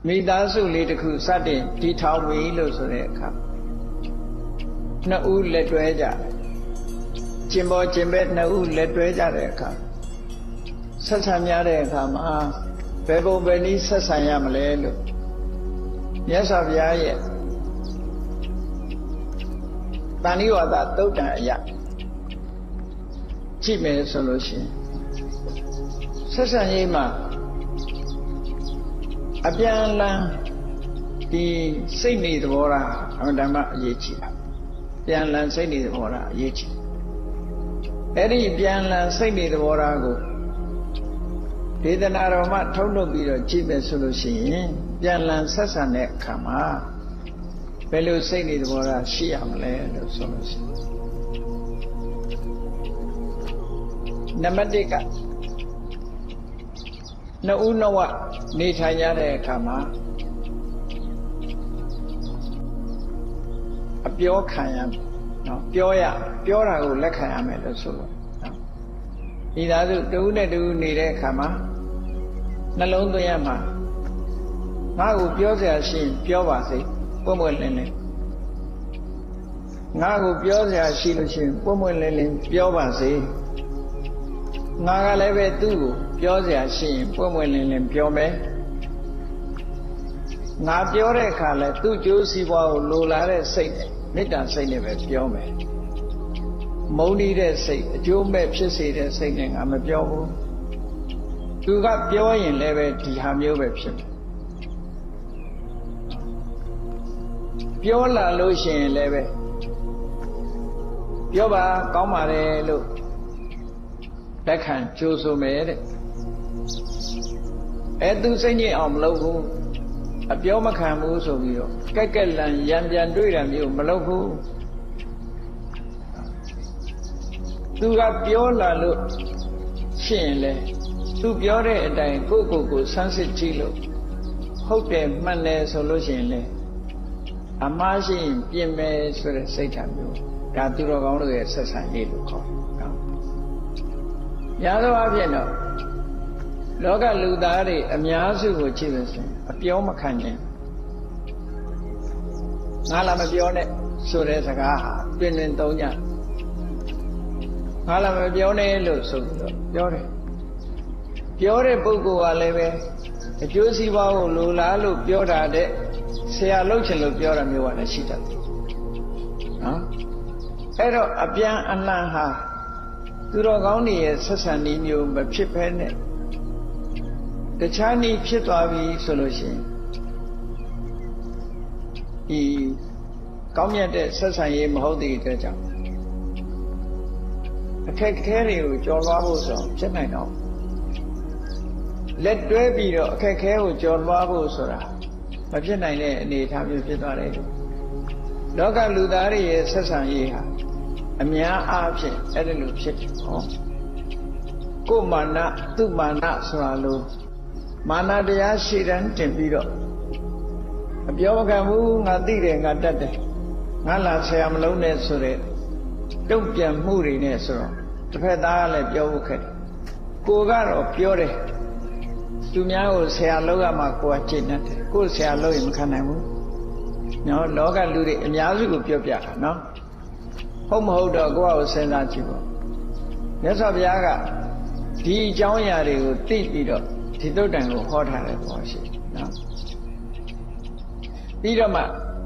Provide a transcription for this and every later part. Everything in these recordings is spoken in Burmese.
မိသားစုလေးတစ်ခုစတင်တည်ထောင်ပြီလို့ဆိုတဲ့အခါနှစ်ဦးလက်တွဲကြကျင်ပေါ်ကျင်ဘက်နှစ်ဦးလက်တွဲကြတဲ့အခါဆက်ဆံများတဲ့အခါမှာဘယ်ပုံဘယ်နည်းဆက်ဆံရမလဲလို့မြတ်စွာဘုရားရဲ့တဏှိဝါဒသုတ်တံအရာကြည့်မယ်ဆိုလို့ရှိရင်ဆက်ဆံရေးမှာအပြန်အလှန်ဒီစိတ်နေသဘောထားအမှန်တမ်းအရေးကြီးတာပြန်လည်စိတ်နေသဘောထားအရေးကြီးအဲ့ဒီပြန်လည်စိတ်နေသဘောထားကိုဒေသနာတော်မှာထုတ်လုပ်ပြီးတော့ကြည့်မယ်ဆိုလို့ရှိရင်ပြန်လည်ဆက်ဆံတဲ့အခါမှာဘယ်လိုစိတ်နေသဘောထားရှိရမလဲလို့ဆိုလို့ရှိရင်နံပါတ်1ကနှစ်ဦးနှစ်ဝနေထိုင်ရတဲ့အခါမှာအပြောခံရနော်ပြောတာကိုလက်ခံရမယ်လို့ဆိုလို့နော်ဒီသားစုတဦးနဲ့တဦးနေတဲ့အခါမှာနှလုံးသွင်းရမှာငါ့ကိုပြောစရာရှိရင်ပြောပါစေပွင့်ပွင့်လင်းလင်းငါ့ကိုပြောစရာရှိလို့ရှိရင်ပွင့်ပွင့်လင်းလင်းပြောပါစေငါကလည်းပဲသူ့ကိုပြောစရာရှိရင်ပွင့်ပွင့်လင်းလင်းပြောမယ်ငါပြောတဲ့အခါလဲသူ့ကျိုးစီးပွားကိုလိုလားတဲ့စိတ်နဲ့မေတ္တာစိတ်နဲ့ပဲပြောမယ်မုန်းတီးတဲ့စိတ်အကျိုးမဲ့ဖြစ်စေတဲ့စိတ်နဲ့ငါမပြောဘူးသူကပြောရင်လည်းပဲဒီဟာမျိုးပဲဖြစ်မယ်ပြောလာလို့ရှိရင်လည်းပဲပြောပါကောင်းပါတယ်လို့လက်ခံကြိုးဆိုမယ်တဲ့သူစိတ်ညစ်အောင်မလုပ်ဘူးအပြောမခံဘူးဆိုပြီးတော့ကက်ကက်လန်ရံပြန်တွေ့တာမျိုးမလုပ်ဘူးသူကပြောလာလို့ရှိရင်လေသူပြောတဲ့အတိုင်းကိုယ်ဆန်းစစ်ကြည့်လို့ဟုတ်တယ်မှန်တယ်ဆိုလို့ရှိရင်လေအမှားရှိရင်ပြင်မယ်ဆိုတဲ့စိတ်ဓာတ်မျိုးဒါသူတော်ကောင်းတို့ရဲ့ဆက်ဆံရေးလို့ခေါ်တယ်နော်။ညာသောအဖြစ်တော့လောကလူသားတွေအများစုကိုကြည့်လို့ဆိုရင်အပြောမခံခြင်းငါလာမပြောနဲ့ဆိုတဲ့စကားဟာတွင်သုံးကြငါလာမပြောနဲ့လို့ဆိုပြီးတော့ပြောတယ်ပြောတဲ့ပုဂ္ဂိုလ်ကလည်းပဲအကျိုးစီးပွားကိုလိုလားလို့ပြောတာတဲ့ဆရာလုပ်ချင်လို့ပြောတာမျိုးကလည်းရှိတတ်တယ်နော်အဲ့တော့အပြန်အလှန်ဟာသူတော်ကောင်းတွေရဲ့ဆက်ဆံနည်းမျိုးမဖြစ်ဘဲနဲ့တခြားနည်းဖြစ်သွားပြီဆိုလို့ရှိရင်ဒီကောင်းမြတ်တဲ့ဆက်ဆံရေးမဟုတ်တဲ့အတွက်ကြောင့်အခက်အခဲတွေကိုကျော်လွှားဖို့ဆိုဖြစ်နိုင်တော့လက်တွဲပြီးတော့အခက်အခဲကိုကျော်လွှားဖို့ဆိုတာမဖြစ်နိုင်တဲ့အနေအထားမျိုးဖြစ်သွားတယ်လောကလူသားတွေရဲ့ဆက်ဆံရေးဟာအများအားဖြင့်အဲ့ဒါလိုဖြစ်တယ်ဟောကိုယ်မာနသူမာနဆိုတာလို့မာနတရားရှေ့တန်းတင်ပြီးတော့အပြောမခံဘူးငါသိတယ်ငါတတ်တယ်ငါလာဆရာမလုံးနဲ့ဆိုတဲ့တုံ့ပြန်မှုတွေနဲ့ဆိုတော့တစ်ဖက်သားကလည်းပြောဖို့ခက်တယ်ကိုကတော့ပြောတယ်သူများကိုဆရာလုံးရမှကိုကကျင့်တတ်တယ်ကိုဆရာလုံးရင်မခံနိုင်ဘူးနော်လောကလူတွေအများစုကိုပြောပြတာနော်ဟုတ်မဟုတ်တော့ကိုယ့်ကိုစဉ်းစားကြည့်ပေါ့မြတ်စွာဘုရားကဒီအကြောင်းအရာတွေကိုသိပြီးတော့ဒီသုတ်တံကိုဟောထားတဲ့ဘောရှိနော်ပြီးတော့မှ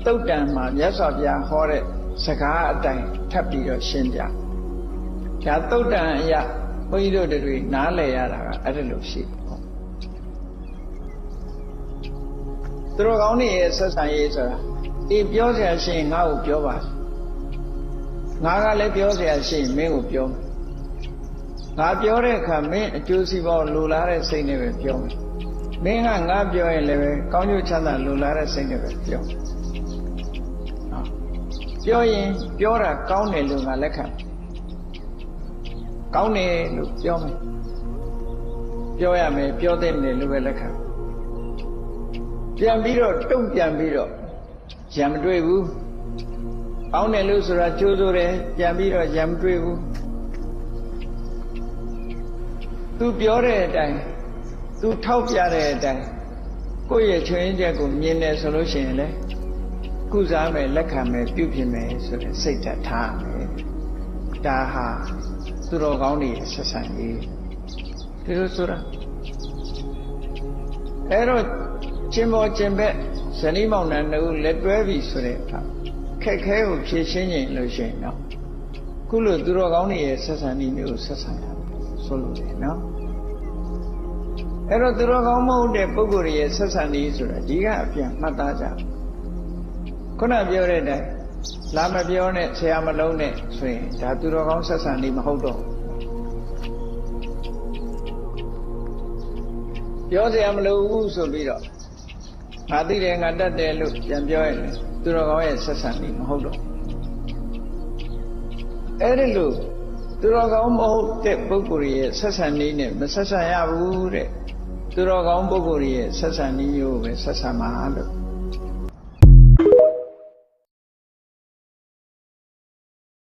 သုတ်တံမှာမြတ်စွာဘုရားဟောတဲ့စကားအတိုင်းထပ်ပြီးတော့ရှင်းပြဒါသုတ်တံအရာဘုန်းကြီးတို့တွေနားလည်ရတာကအဲ့ဒါလိုရှိပေါ့သူတော်ကောင်းတွေရဲ့ဆက်ဆံရေးဆိုတာဒီပြောစရာရှိရင်ငါ့ကိုပြောပါငါကလည်းပြောစရာရှိရင်မင်းကိုပြောမယ်ငါပြောတဲ့အခါမင်းအကျိုးစီးပွားလိုလားတဲ့စိတ်နဲ့ပဲပြောမယ်မင်းကငါပြောရင်လည်းပဲကောင်းကျိုးချမ်းသာလိုလားတဲ့စိတ်နဲ့ပဲပြောမယ်ပြောရင်ပြောတာကောင်းတယ်လို့ငါလက်ခံကောင်းတယ်လို့ပြောမယ်ပြောရမယ်ပြောတဲ့တယ်လို့ပဲလက်ခံပြန်ပြီးတော့တုံ့ပြန်ပြီးတော့ရံမတွေ့ဘူးကောင်းတယ်လို့ဆိုတာကြိုးစိုးတယ်ပြန်ပြီးတော့ရံမတွေ့ဘူးသူပြောတဲ့အတိုင်းသူထောက်ပြတဲ့အတိုင်း ကိုယ့်ရဲ့ချွင်းချက်ကိုမြင်တယ်ဆိုလို့ရှိရင်လေကုစားမယ်လက်ခံမယ်ပြုပြင်မယ်ဆိုတဲ့စိတ်ဓာတ်ထားမယ်ဒါဟာသူတော်ကောင်းတွေဆက်ဆံရေးဒီလိုဆိုတာအဲ့တော့ချင်းပေါ်ချင်းဘက်ဇနီးမောင်နှံတို့လက်တွဲပြီဆိုတဲ့အခါခက်ခဲကိုဖြေရှင်းရင်လို့ရှိရင်တော့ခုလိုသူတော်ကောင်းတွေရဲ့ဆက်ဆံနည်းမျိုးဆက်ဆံရတယ်ဆိုလို့လေနော်အဲ့တော့သူတော်ကောင်းမဟုတ်တဲ့ပုဂ္ဂိုလ်ရဲ့ဆက်ဆံနည်းဆိုတာဒီကအပြန်မှတ်သားကြခုနပြောတဲ့အတိုင်းလာမပြောနဲ့ဆရာမလုံးနဲ့ဆိုရင်ဒါသူတော်ကောင်းဆက်ဆံနည်းမဟုတ်တော့ပြောဆရာမလိုဘူးဆိုပြီးတော့ငါသိတယ်ငါတတ်တယ်လို့ပြန်ပြောရင်သူတော်ကောင်းရဲ့ဆက်ဆံနည်းမဟုတ်တော့အဲ့ဒီလိုသူတော်ကောင်းမဟုတ်တဲ့ပုဂ္ဂိုလ်ရဲ့ဆက်ဆံနည်းနဲ့မဆက်ဆံရဘူးတဲ့သူတော်ကောင်းပုဂ္ဂိုလ်ရဲ့ဆက်ဆံနည်းမျိုးပဲဆက်ဆံမှာလို့